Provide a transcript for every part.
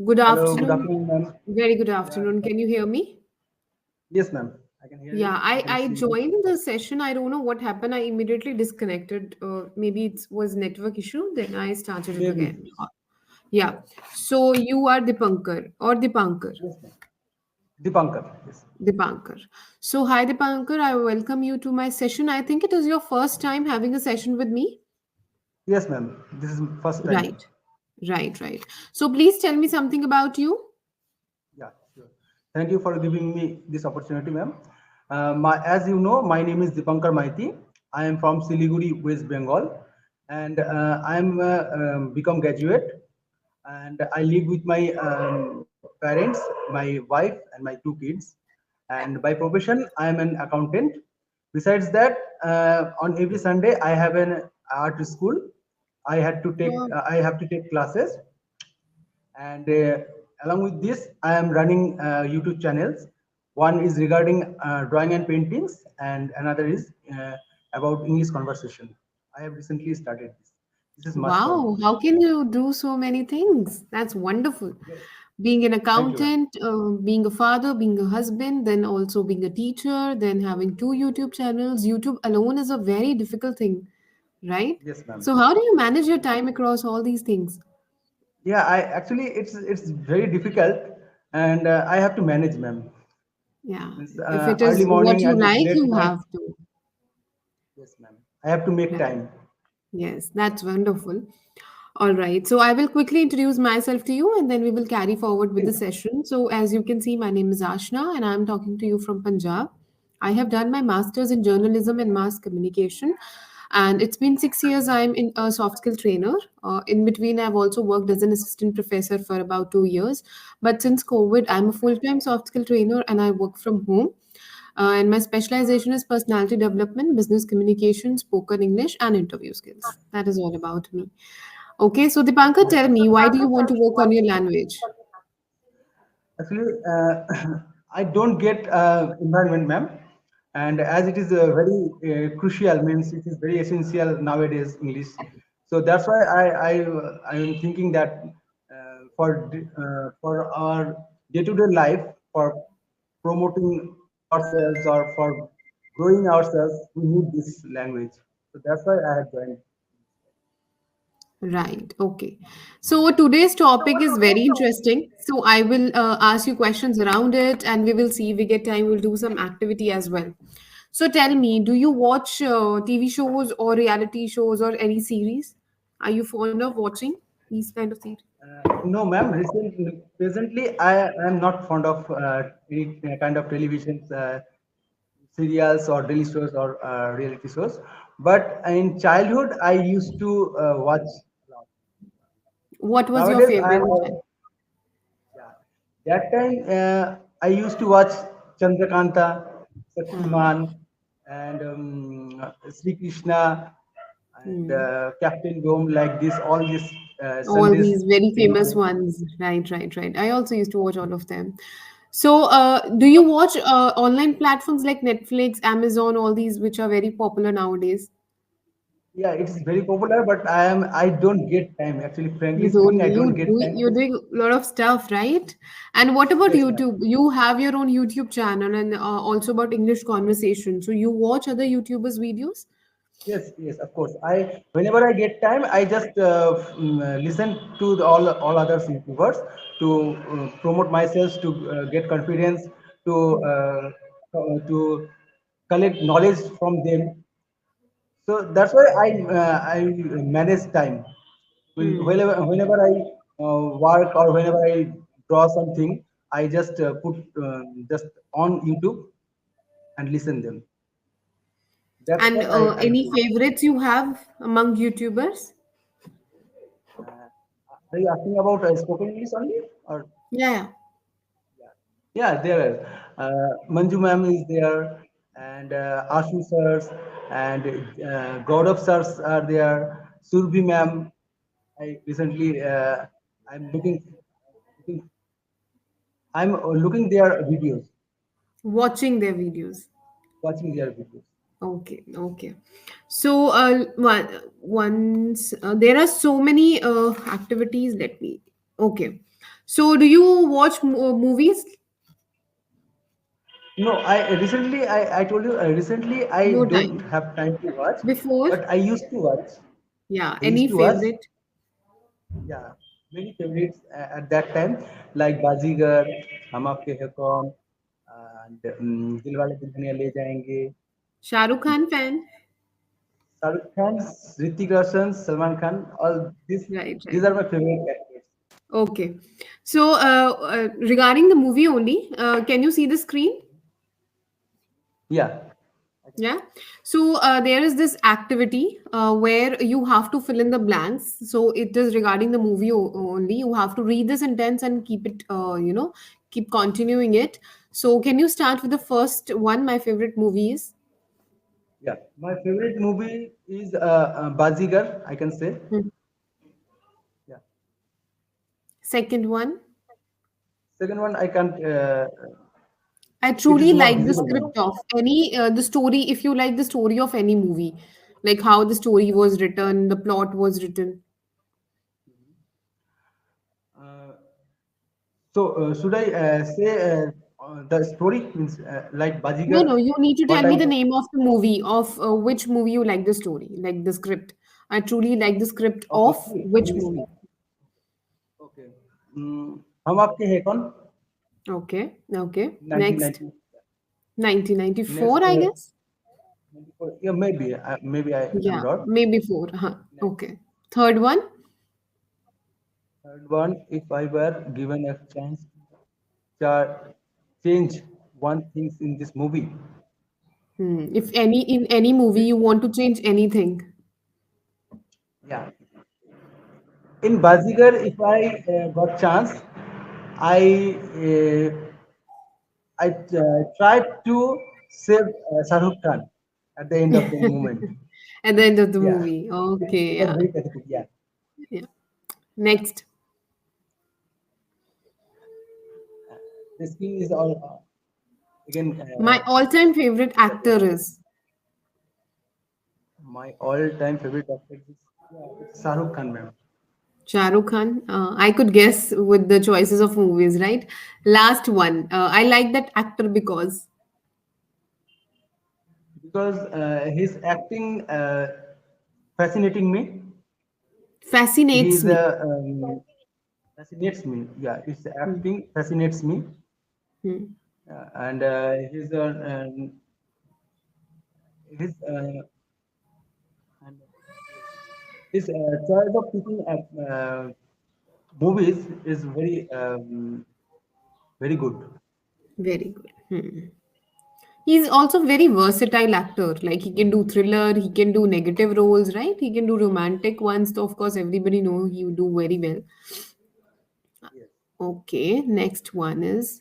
Good Hello, good afternoon. afternoon, ma'am. Very good Yeah, afternoon. Can you hear me? yes, ma'am. I can hear Yeah, you. I can I see you. joined the session. I don't know what happened. I immediately disconnected. Maybe it was network issue. Then I started it Maybe. again. Yeah. Yeah. So you are Dipankar or Dipankar? Yes, ma'am. Dipankar. Yes. Dipankar. So hi Dipankar, I welcome you to my session. I think it is your first time having a session with me. Yes, ma'am. This is first time. Right. Right. So please tell me something about you. Yeah, sure. Thank you for giving me this opportunity, ma'am. As you know, my name is Dipankar Maiti. I am from Siliguri, West Bengal, and I'm become graduate, and I live with my parents, my wife, and my two kids. And by profession, I am an accountant. Besides that, on every Sunday, I have an art school. Wow. I have to take classes, and along with this I am running YouTube channels. One is regarding drawing and paintings, and another is about English conversation. I have recently started this is much fun. Wow, how can you do so many things? That's wonderful. Yes. Being an Thank you, ma'am. accountant, being a father, being a husband, then also being a teacher, then having two YouTube channels. YouTube alone is a very difficult thing, right? Yes, ma'am. So, how do you manage your time across all these things? Yeah, I actually it's very difficult, and I have to manage, ma'am. Yeah, It's if it early is what morning you and like, late you night. have to. Yes, ma'am. I have to make Right. time. Yes, that's wonderful. All right. So I will quickly introduce myself to you and then we will carry forward with the Please. session. So, as you can see, my name is Ashna and I'm talking to you from Punjab. I have done my master's in journalism and mass communication. And it's been 6 years I'm in a soft skill trainer. In between, I've also worked as an assistant professor for about 2 years. But since COVID, I'm a full time soft skill trainer and I work from home. And my specialization is personality development, business communication, spoken English, and interview skills. That is all about me. Okay, so Dipankar, Yes, tell ma'am. me, why do you want to work on your language? Actually, I don't get environment, ma'am. And as it is very crucial, means it is very essential nowadays English. So that's why I am thinking that for our day-to-day life, for promoting ourselves or for growing ourselves, we need this language. So that's why I have joined. Right. Okay. So today's topic is very interesting. So I will ask you questions around it, and we will see if we get time. We'll do some activity as well. So tell me, do you watch TV shows or reality shows or any series? Are you fond of watching these kind of series? No, ma'am. Presently, I am not fond of any kind of television serials or daily shows or reality shows. But in childhood, I used to watch a lot. What was your Nowadays, favorite? yeah, that time I used to watch Chandrakanta, Hmm. Shaktiman, and Sri Krishna and Hmm. Captain Dome, like this. All these All Sundays. these very famous ones. Right. I also used to watch all of them. So, do you watch online platforms like Netflix, Amazon, all these which are very popular nowadays? Yeah, it is very popular, but I don't get time. Actually, frankly You don't. speaking, I don't get time You're to. doing a lot of stuff, right? And what about Yes, ma'am. YouTube? You have your own YouTube channel and also about English conversation. So you watch other YouTubers' videos? Yes, of course. I whenever I get time, I just listen to all other YouTubers to promote myself, to get confidence, to to collect knowledge from them. So that's why I manage time. Hmm. Whenever I work or whenever I draw something, I just put just on YouTube and listen them. That's And what I any do. favorites you have among YouTubers? Uh, are you asking about spoken English only, or Yeah. yeah, there are. Manju ma'am is there, and Ashu sirs, and Gaurav sirs are there. Surbhi ma'am. I recently, looking, I'm looking their videos, Watching their videos. watching their videos. Okay. So, once there are so many activities. Let me. Okay. So, do you watch movies? No, I told you recently I No don't time. have time to watch, Before? but I used to watch. Yeah. I used Any to watch, favorite? yeah, many favorites at that time like Bazigar, Hum Aapke Hai Kaun, and Dilwale Dulhaniya Le Jayenge, Shah Rukh and Khan fan? Shahrukh Khan, Hrithik Roshan, Salman Khan. All Right, these right. are my favorite actors. Okay. So, regarding the movie only, can you see the screen? Yeah, I can. Yeah. So there is this activity where you have to fill in the blanks. So it is regarding the movie only. You have to read the sentence and keep it, keep continuing it. So can you start with the first one? My favorite movie is. Yeah, my favorite movie is Bazigar. I can say. Hmm. Yeah. Second one. Second one, I can't. I It is truly not like the visible now. script of any the story. If you like the story of any movie, like how the story was written, the plot was written. Uh, so should I say the story means like No, no, Bazigar? you need to What tell me type the of? name of the movie, of which movie you like the story, like the script. I truly like the script Of of movie? which Movies. movie. Okay. हम आपके हैं कौन? Okay, okay. Next, 1990. 1994, Next, I guess. 94. Yeah, maybe I am Yeah, wrong. maybe four. Huh. Next, Okay. Third one. third one. If I were given a chance to change one things in this movie, If any in any movie you want to change anything. yeah. In Bazigar, if I got chance, I tried to save Shah Rukh Khan at the end of the moment. At the end of the Yeah, movie. it Okay, was yeah. very pathetic. Yeah, Yeah. Next. this thing is all again. My all-time favorite That actor is my all-time favorite actor is, yeah, it's Shah Rukh Khan, ma'am. Shah Rukh Khan. I could guess with the choices of movies, right? Last one. I like that actor because Because his acting fascinating me. fascinates He's me. fascinates me. Yeah, his Hmm. acting fascinates me, Hmm. and his and his choice of picking movies is very good. Very good. He's also very versatile actor. Like he can do thriller, he can do negative roles, right? He can do romantic ones. So of course, everybody know he would do very well. Yes. Okay, next one is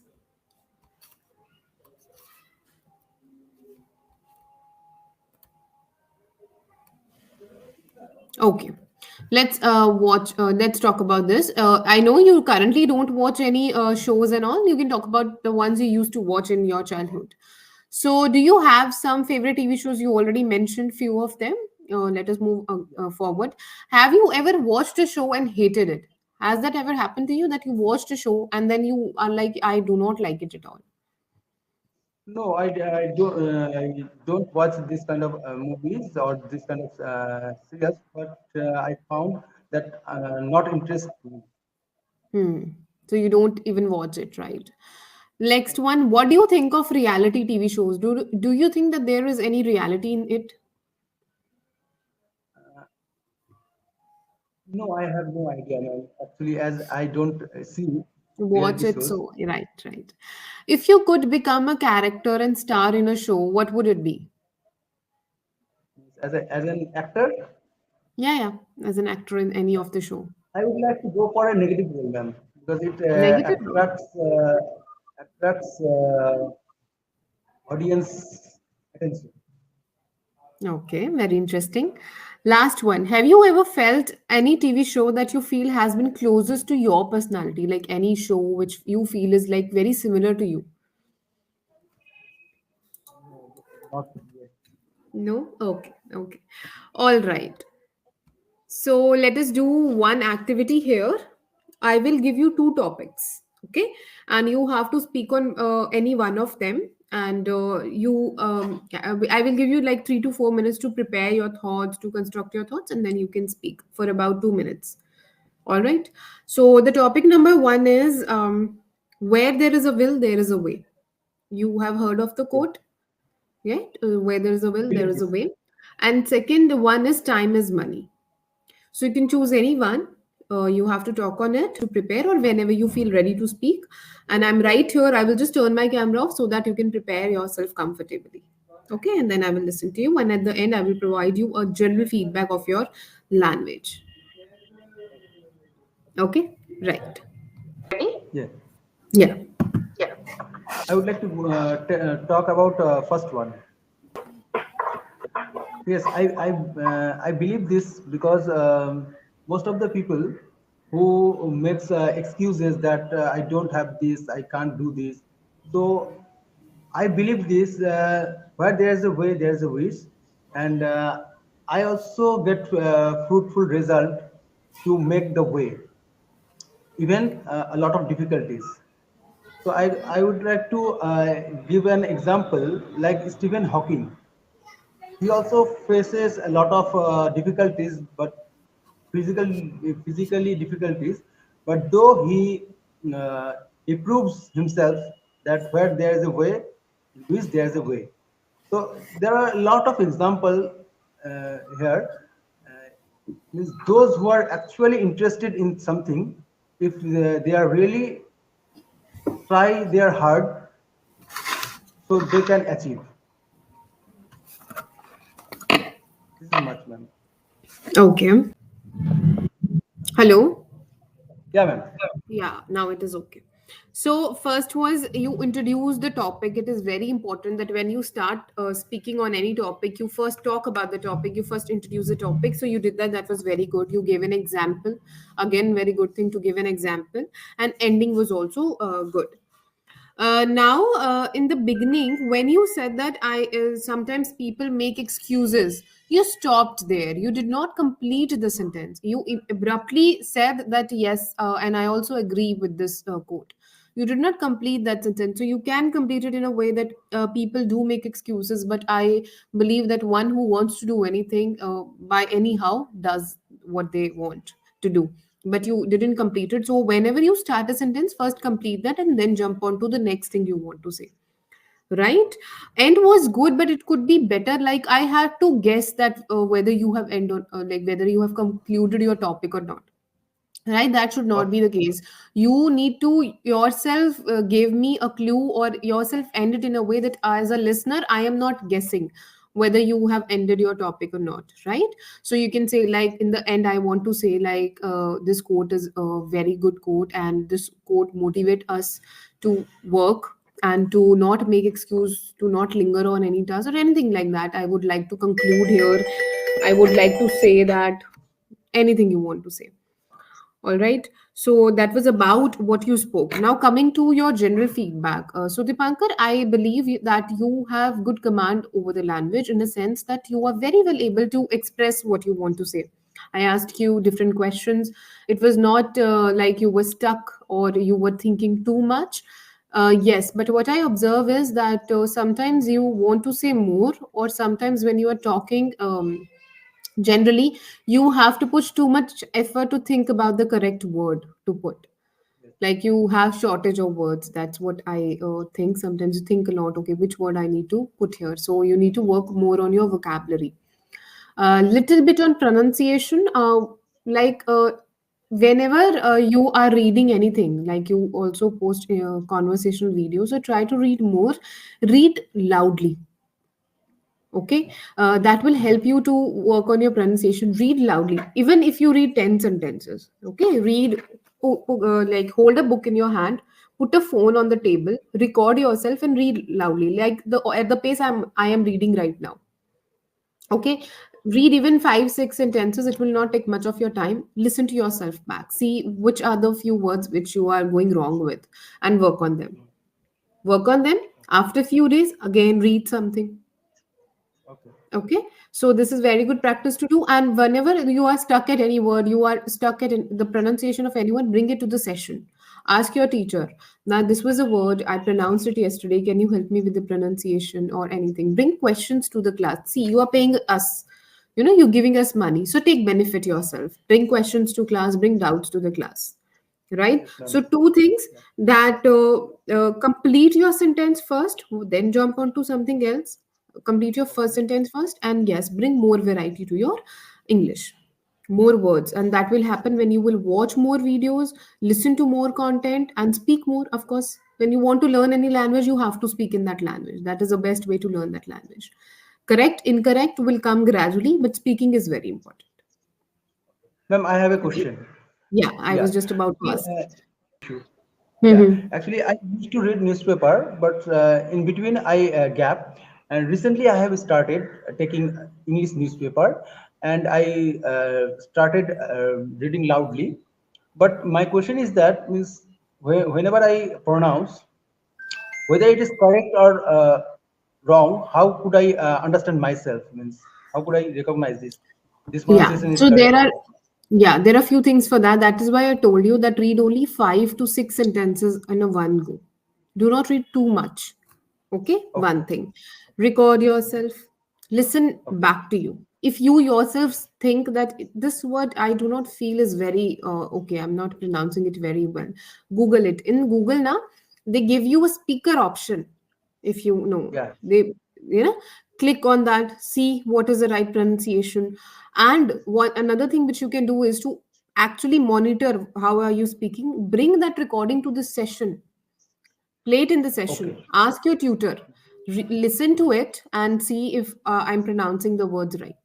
okay. Let's talk about this. I know you currently don't watch any shows and all. You can talk about the ones you used to watch in your childhood. So, do you have some favorite TV shows? You already mentioned few of them. Let us move forward. Have you ever watched a show and hated it? Has that ever happened to you that you watched a show and then you are like, I do not like it at all? No, I don't watch this kind of movies or this kind of serials, but I found that not interesting. Hmm. So you don't even watch it, right? Next one, what do you think of reality TV shows? Do you think that there is any reality in it? No, I have no idea, ma'am. Actually, as I don't see Watch reality it shows. so right, right. If you could become a character and star in a show, what would it be? As an actor, Yeah, yeah, as an actor in any of the show. I would like to go for a negative role, ma'am, because it Negative role. attracts audience attention. Okay, very interesting. Last one. Have you ever felt any TV show that you feel has been closest to your personality? Like any show which you feel is like very similar to you? No, not yet. No? Okay, okay. All right. So let us do one activity here. I will give you two topics, okay? And you have to speak on any one of them. And I will give you like 3 to 4 minutes to prepare your thoughts, to construct your thoughts, and then you can speak for about 2 minutes. All right. So the topic number one is where there is a will, there is a way. You have heard of the Yeah. quote, right? Where there is a I will, there believe is a this. way. And second one is time is money. So you can choose any one. You have to talk on it to prepare or whenever you feel ready to speak. And I'm right here. I will just turn my camera off so that you can prepare yourself comfortably. Okay, and then I will listen to you. And at the end, I will provide you a general feedback of your language. Okay, right. Yeah. Yeah. I would like to talk about first one. Yes, I believe this because most of the people who makes excuses that I don't have this, I can't do this. So I believe this. Where there is a way, there is a wish, and I also get fruitful result to make the way, even a lot of difficulties. So I would like to give an example like Stephen Hawking. He also faces a lot of difficulties, but physical physically difficulties. But though uh, he proves himself that where there is a way, Luis, there is a way. So there are a lot of example here. Means those who are actually interested in something, if they are really try their hard, so they can achieve. This is much, ma'am. Okay. Hello. Yeah, ma'am. Yeah, now it is okay. So, first was you introduce the topic. It is very important that when you start speaking on any topic, you first talk about the topic, you first introduce the topic. So, you did that. That was very good. You gave an example. Again, very good thing to give an example. And ending was also good. Now, in the beginning, when you said that I sometimes people make excuses, you stopped there. You did not complete the sentence. You abruptly said that yes, and I also agree with this quote. You did not complete that sentence. So you can complete it in a way that people do make excuses, but I believe that one who wants to do anything by anyhow does what they want to do, but you didn't complete it. So whenever you start a sentence, first complete that and then jump on to the next thing you want to say. Right? End was good, but it could be better. Like I had to guess that whether you have end on like whether you have concluded your topic or not. Right? That should not Okay. be the case. You need to yourself give me a clue or yourself end it in a way that as a listener, I am not guessing whether you have ended your topic or not, right? So you can say like in the end I want to say like this quote is a very good quote and this quote motivate us to work and to not make excuse to not linger on any task or anything like that. I would like to conclude here. I would like to say that anything you want to say. All right. So that was about what you spoke. Now coming to your general feedback. So Dipankar, I believe that you have good command over the language in the sense that you are very well able to express what you want to say. I asked you different questions. It was not like you were stuck or you were thinking too much. Yes, but what I observe is that sometimes you want to say more, or sometimes when you are talking, generally you have to push too much effort to think about the correct word to put. Yes. Like you have shortage of words. That's what I think. Sometimes you think a lot, okay, which word I need to put here, so you need to work more on your vocabulary, a little bit on pronunciation. Like whenever you are reading anything, like you also post conversational videos, so try to read more, read loudly. Okay, that will help you to work on your pronunciation. Read loudly, even if you read 10 sentences. Okay, read, like hold a book in your hand, put a phone on the table, record yourself and read loudly, like the at the pace I am reading right now. Okay, read even 5 6 sentences. It will not take much of your time. Listen to yourself back, see which are the few words which you are going wrong with, and work on them. Mm. Work on them. After a few days, again read something. Okay. Okay, so this is very good practice to do. And whenever you are stuck at any word, you are stuck at the pronunciation of anyone, bring it to the session. Ask your teacher, now this was a word, I pronounced it yesterday. Can you help me with the pronunciation or anything? Bring questions to the class. See, you are paying us, you're giving us money. So take benefit yourself. Bring questions to class, bring doubts to the class. Right? Yes, ma'am. So, two things that complete your sentence first, then jump on to something else. Complete your first Okay. sentence first, and yes, bring more variety to your English, more words. And that will happen when you will watch more videos, listen to more content, and speak more. Of course, when you want to learn any language, you have to speak in that language. That is the best way to learn that language. Correct, incorrect will come gradually, but speaking is very important. Ma'am, I have a Okay. question. Yeah, I Yeah. was just about to ask. Sure. Yeah, Hmm. actually, I used to read newspaper, but in between I gap. And recently, I have started taking English newspaper, and I started reading loudly. But my question is that means whenever I pronounce, whether it is correct or wrong, how could I understand myself? Means how could I recognize this Yeah. pronunciation is So there correct? are, yeah, there are a few things for that. That is why I told you that read only 5 to 6 sentences in a one go. Do not read too much. Okay, one Okay, thing. Record yourself. Listen okay, back to you. If you yourself think that this word I do not feel is very okay, I'm not pronouncing it very well. Google it. In Google now, they give you a speaker option. If you know, yeah. they you know click on that, see what is the right pronunciation. And one another thing which you can do is to actually monitor how are you speaking. Bring that recording to the session, play it in the session, Okay. ask your tutor, listen to it and see if I'm pronouncing the words right.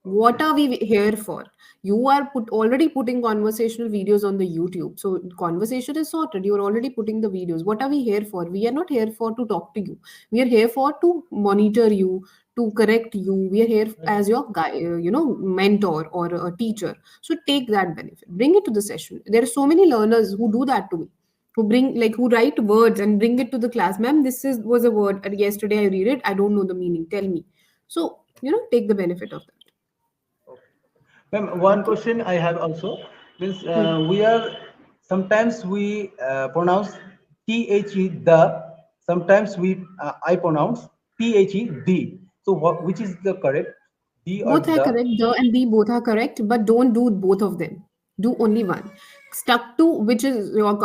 What Okay. are we here for? You are already putting conversational videos on the YouTube, so conversation is sorted. You're already putting the videos. What are we here for? We are not here for to talk to you. We are here for to monitor you, to correct you. We are here as your guy, mentor or a teacher. So take that benefit, bring it to the session. There are so many learners who do that to me, who write words and bring it to the class. Ma'am, this is was a word yesterday, I read it, I don't know the meaning, tell me. So take the benefit of that. Okay. Ma'am, one Okay. question I have also means Hmm. we are sometimes we pronounce the, sometimes we I pronounce the. So what, which is the correct, the or Both are the? correct. The and the both are correct, but don't do both of them. Do only one. Stuck to which you are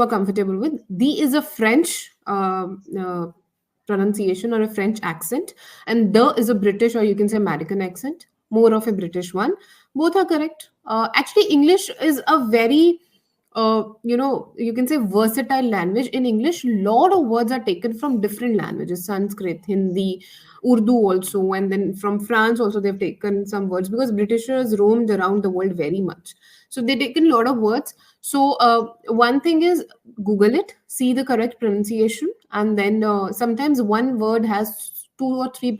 comfortable with. The is a French pronunciation or a French accent, and the is a British or you can say American accent, more of a British one. Both are correct. Actually, English is a very you can say versatile language. In English, lot of words are taken from different languages: Sanskrit, Hindi, Urdu also, and then from France also they've taken some words because Britishers roamed around the world very much. So they taken a lot of words. So one thing is Google it, see the correct pronunciation, and then sometimes one word has two or three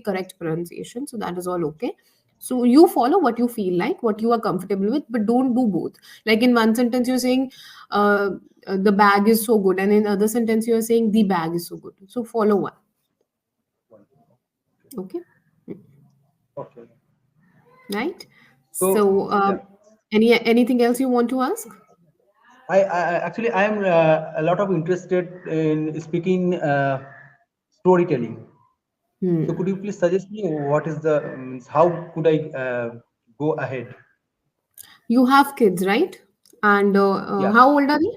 correct pronunciation. So that is all okay. So you follow what you feel like, what you are comfortable with, but don't do both. Like in one sentence you're saying the bag is so good, and in other sentence you're saying the bag is so good. So follow one. Okay. Okay. Right. So So yeah, anything else you want to ask? actually I am a lot of interested in speaking storytelling. So Hmm. could you please suggest me what is the how could I go ahead? You have kids, right? And Yeah. how old are they?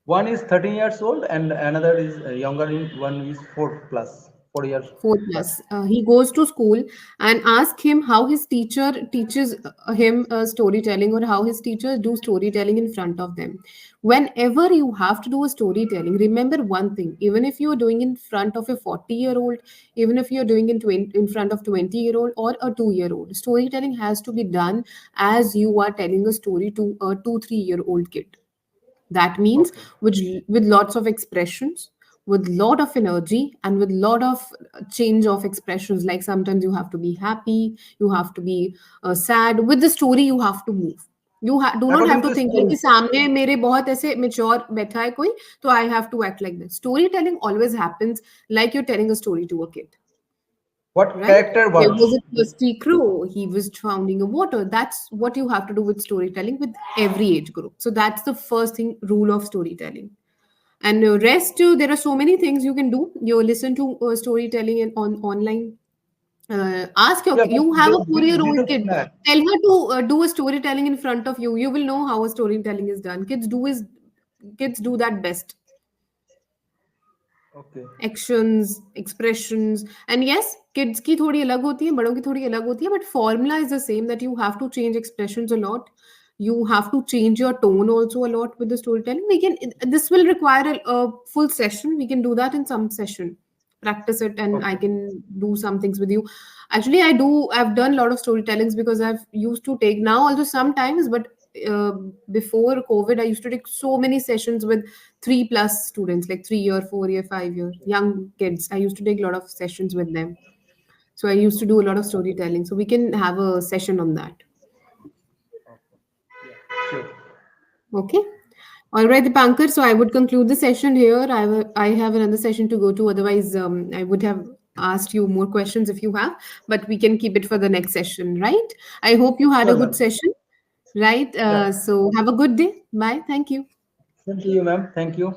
One is 13 years old and another is younger, in one is 4 plus, 4 years 4 plus. plus. He goes to school, and ask him how his teacher teaches him storytelling, or how his teachers do storytelling in front of them. Whenever you have to do a storytelling, remember one thing: even if you are doing in front of a 40-year-old, even if you are doing in front of 20-year-old or a 2-year-old, storytelling has to be done as you are telling a story to a 2 3 year old kid. That means Okay. with lots of expressions, with lot of energy, and with lot of change of expressions. Like sometimes you have to be happy, you have to be sad. With the story you have to move. Do not have according to to think like story. कि सामने मेरे बहुत ऐसे mature बैठा है कोई, तो I have to act like this. Storytelling always happens like you're telling a story to a kid, What right? character There works? was a thirsty crow. He was drowning in water. That's what you have to do with storytelling with every age group. So that's the first thing, rule of storytelling. And rest, there are so many things you can do. You listen to storytelling on online. Ask your Yeah, but you have a this 4-year-old is kid. Tell her to do a storytelling in front of you. You will know how a storytelling is done. Kids do that best. okay. Actions, expressions, and yes, kids की थोड़ी अलग होती है, बड़ों की थोड़ी अलग होती है, but formula is the same, that you have to change expressions a lot. You have to change your tone also a lot with the storytelling. This will require a full session. We can do that in some session. Practice it, and I Okay. can do some things with you. Actually, I've done a lot of storytellings because I've used to take now also sometimes, but uh, before COVID, I used to take so many sessions with 3+ students, like 3 year, 4 year, 5 year young kids. I used to take a lot of sessions with them. So I used to do a lot of storytelling. So we can have a session on that. Okay. Yeah, sure. Okay. All right, Dipankar. So I would conclude the session here. I have another session to go to. Otherwise, I would have asked you more questions if you have, but we can keep it for the next session, right? I hope you had a Sure, good ma'am. session, right? Yeah. So have a good day. Bye. Thank you. Same to you, ma'am. Thank you.